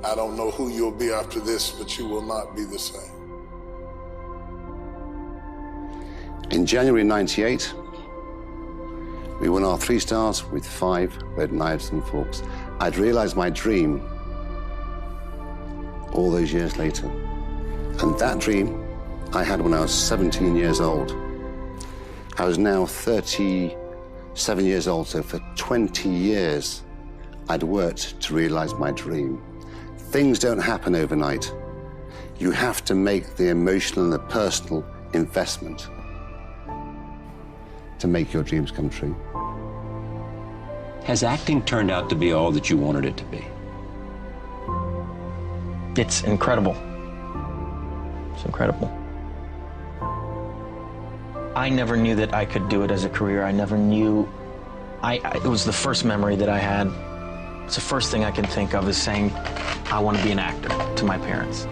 I don't know who you'll be after this, but you will not be the same. In January '98, we won our 3 stars with 5 red knives and forks. I'd realized my dream all those years later. And that dream I had when I was 17 years old. I was now 37 years old, so for 20 years, I'd worked to realize my dream. Things don't happen overnight. You have to make the emotional and the personal investment to make your dreams come true. Has acting turned out to be all that you wanted it to be? It's incredible. It's incredible. I never knew that I could do it as a career. I never knew. It was the first memory that I had. It's the first thing I can think of is saying, I want to be an actor to my parents.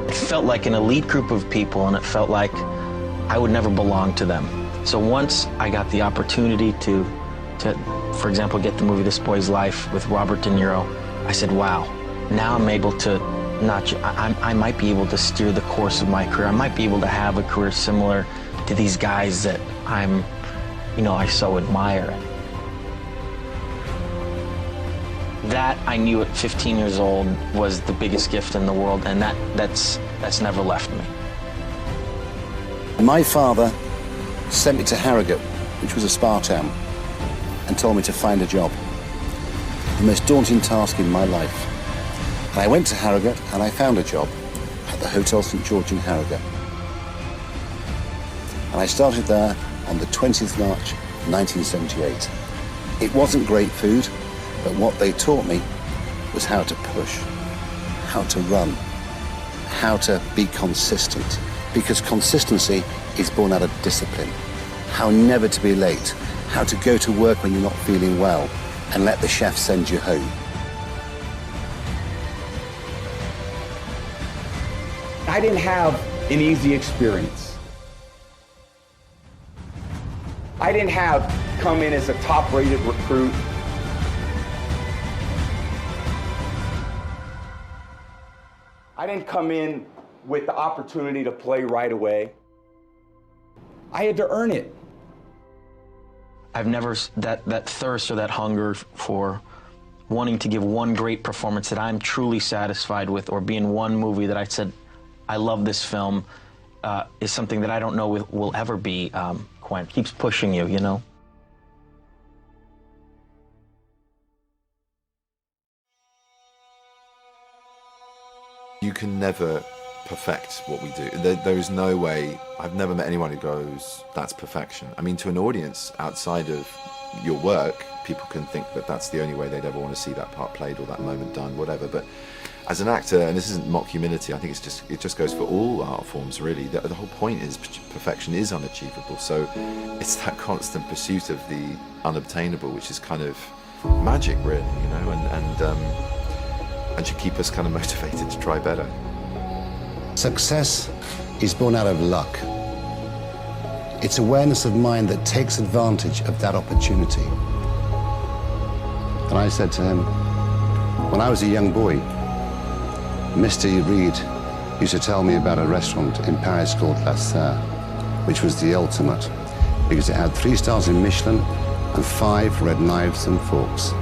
It felt like an elite group of people, and it felt like I would never belong to them. So once I got the opportunity to, for example, get the movie This Boy's Life with Robert De Niro, I said, wow, now I'm able to I might be able to steer the course of my career. I might be able to have a career similar to these guys that I so admire. That I knew at 15 years old was the biggest gift in the world, and that's never left me. My father sent me to Harrogate, which was a spa town, and told me to find a job. The most daunting task in my life. And I went to Harrogate and I found a job at the Hotel St. George in Harrogate. And I started there on the 20th of March, 1978. It wasn't great food, but what they taught me was how to push, how to run, how to be consistent. Because consistency is born out of discipline. How never to be late, how to go to work when you're not feeling well, and let the chef send you home. I didn't have an easy experience. I didn't have come in as a top-rated recruit. I didn't come in with the opportunity to play right away. I had to earn it. I've never, that thirst or that hunger for wanting to give one great performance that I'm truly satisfied with, or be in one movie that I said, I love this film, is something that I don't know will ever be, Quinn. Keeps pushing you, you know? You can never perfect what we do. There is no way. I've never met anyone who goes, that's perfection. I mean, to an audience outside of your work, people can think that that's the only way they'd ever want to see that part played or that moment done, whatever. But as an actor, and this isn't mock humility, I think it just goes for all art forms, really. The whole point is perfection is unachievable. So it's that constant pursuit of the unobtainable, which is kind of magic, really, you know, and should keep us kind of motivated to try better. Success is born out of luck. It's awareness of mind that takes advantage of that opportunity. And I said to him, when I was a young boy, Mr. Reed used to tell me about a restaurant in Paris called La Serre, which was the ultimate, because it had 3 stars in Michelin and 5 red knives and forks.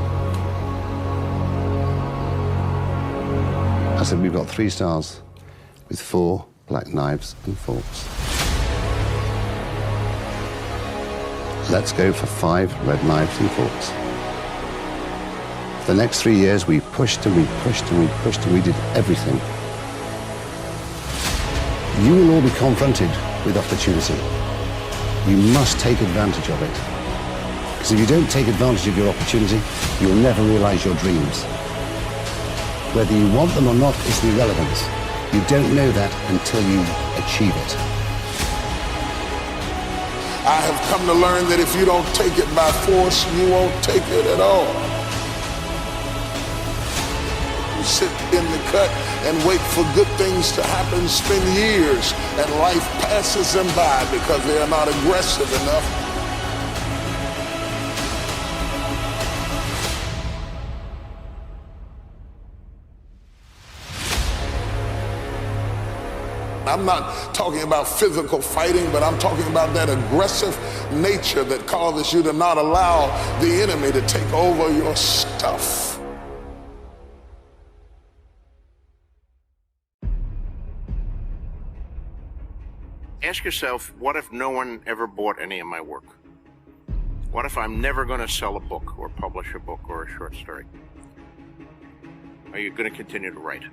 I said, we've got 3 stars with 4 black knives and forks. Let's go for 5 red knives and forks. For the next 3 years, we pushed and we pushed and we pushed and we did everything. You will all be confronted with opportunity. You must take advantage of it. Because if you don't take advantage of your opportunity, you will never realize your dreams. Whether you want them or not is irrelevant. You don't know that until you achieve it. I have come to learn that if you don't take it by force, you won't take it at all. You sit in the cut and wait for good things to happen, spend years, and life passes them by because they are not aggressive enough. I'm not talking about physical fighting, but I'm talking about that aggressive nature that causes you to not allow the enemy to take over your stuff. Ask yourself, what if no one ever bought any of my work? What if I'm never going to sell a book or publish a book or a short story? Are you going to continue to write?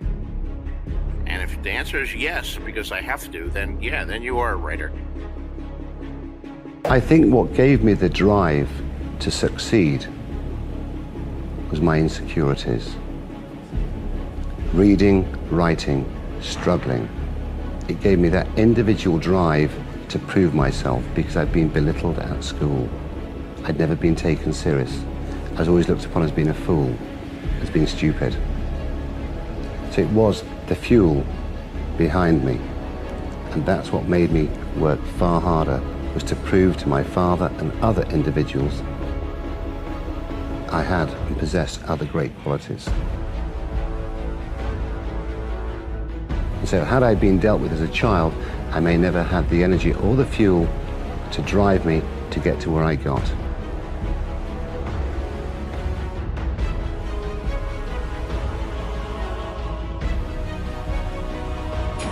And if the answer is yes, because I have to, then yeah, then you are a writer. I think what gave me the drive to succeed was my insecurities. Reading, writing, struggling. It gave me that individual drive to prove myself because I'd been belittled at school. I'd never been taken serious. I was always looked upon as being a fool, as being stupid. So it was the fuel behind me. And that's what made me work far harder, was to prove to my father and other individuals I had and possessed other great qualities. So had I been dealt with as a child, I may never have the energy or the fuel to drive me to get to where I got.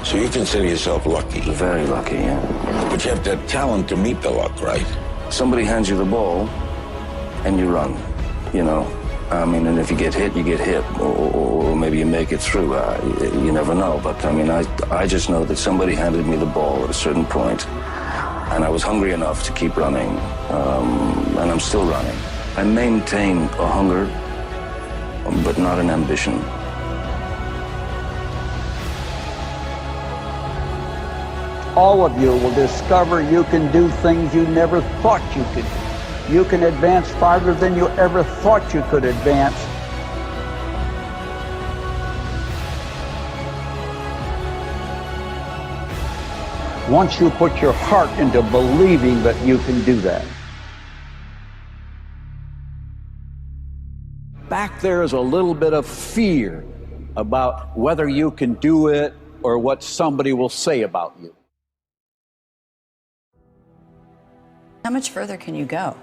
So you consider yourself lucky? Very lucky, yeah. But you have the talent to meet the luck, right? Somebody hands you the ball, and you run, you know. I mean, and if you get hit, you get hit, or maybe you make it through. You never know. But I mean, I just know that somebody handed me the ball at a certain point, and I was hungry enough to keep running, and I'm still running. I maintain a hunger, but not an ambition. All of you will discover you can do things you never thought you could do. You can advance farther than you ever thought you could advance. Once you put your heart into believing that you can do that. Back there is a little bit of fear about whether you can do it or what somebody will say about you. How much further can you go?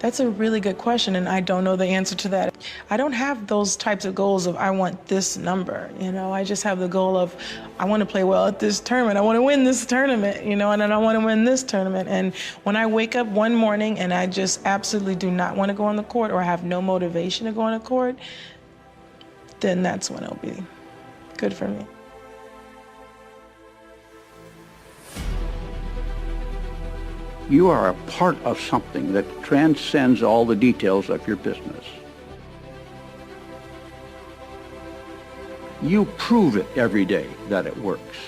That's a really good question, and I don't know the answer to that. I don't have those types of goals of I want this number, you know. I just have the goal of I want to play well at this tournament. I want to win this tournament, you know, and then I want to win this tournament. And when I wake up one morning and I just absolutely do not want to go on the court or I have no motivation to go on the court, then that's when it'll be good for me. You are a part of something that transcends all the details of your business. You prove it every day that it works.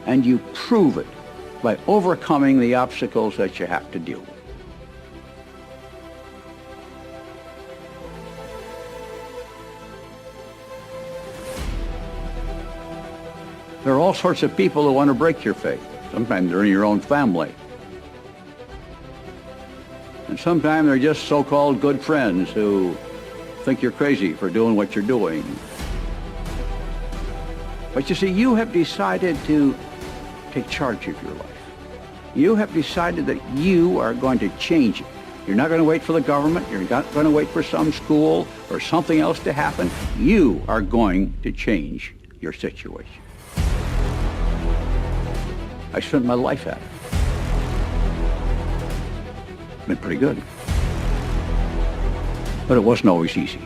And you prove it by overcoming the obstacles that you have to deal with. There are all sorts of people who want to break your faith. Sometimes they're in your own family. And sometimes they're just so-called good friends who think you're crazy for doing what you're doing. But you see, you have decided to take charge of your life. You have decided that you are going to change it. You're not going to wait for the government. You're not going to wait for some school or something else to happen. You are going to change your situation. I spent my life at it. Been pretty good. But it wasn't always easy.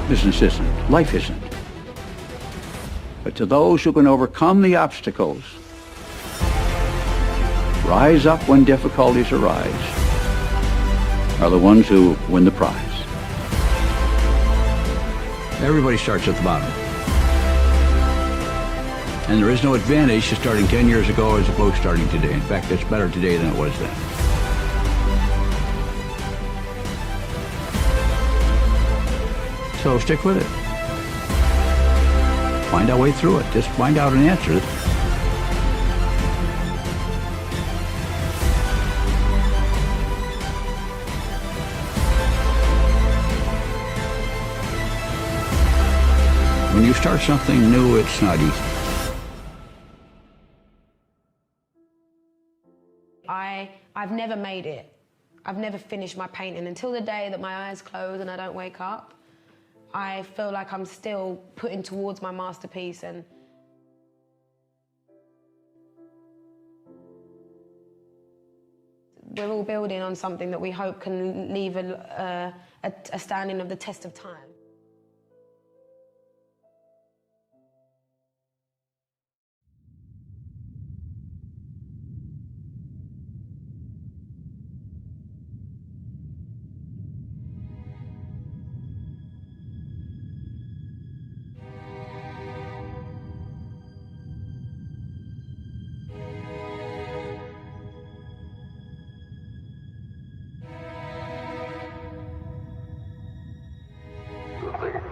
Business isn't. Life isn't. But to those who can overcome the obstacles, rise up when difficulties arise, are the ones who win the prize. Everybody starts at the bottom. And there is no advantage to starting 10 years ago as opposed to starting today. In fact, it's better today than it was then. So stick with it. Find our way through it. Just find out an answer. When you start something new, it's not easy. I've never made it. I've never finished my painting until the day that my eyes close and I don't wake up. I feel like I'm still putting towards my masterpiece, and we're all building on something that we hope can leave a standing of the test of time.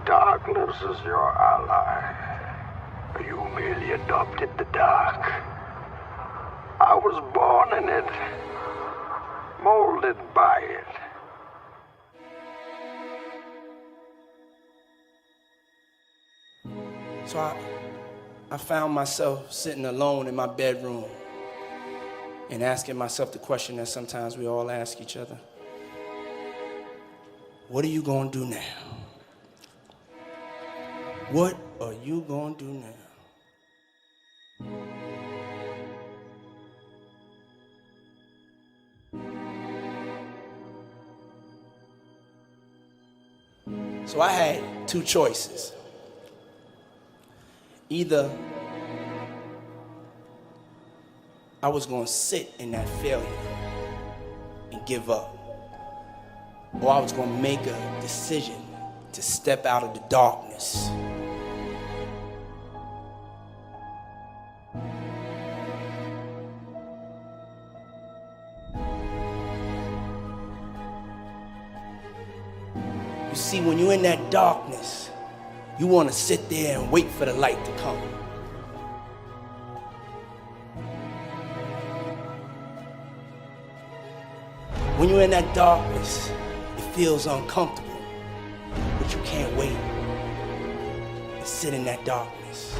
Darkness is your ally. You merely adopted the dark. I was born in it, molded by it. So I found myself sitting alone in my bedroom and asking myself the question that sometimes we all ask each other. What are you gonna do now? What are you gonna do now? So I had two choices. Either I was gonna sit in that failure and give up, or I was gonna make a decision to step out of the darkness. You see, when you're in that darkness, you want to sit there and wait for the light to come. When you're in that darkness, it feels uncomfortable, but you can't wait and sit in that darkness.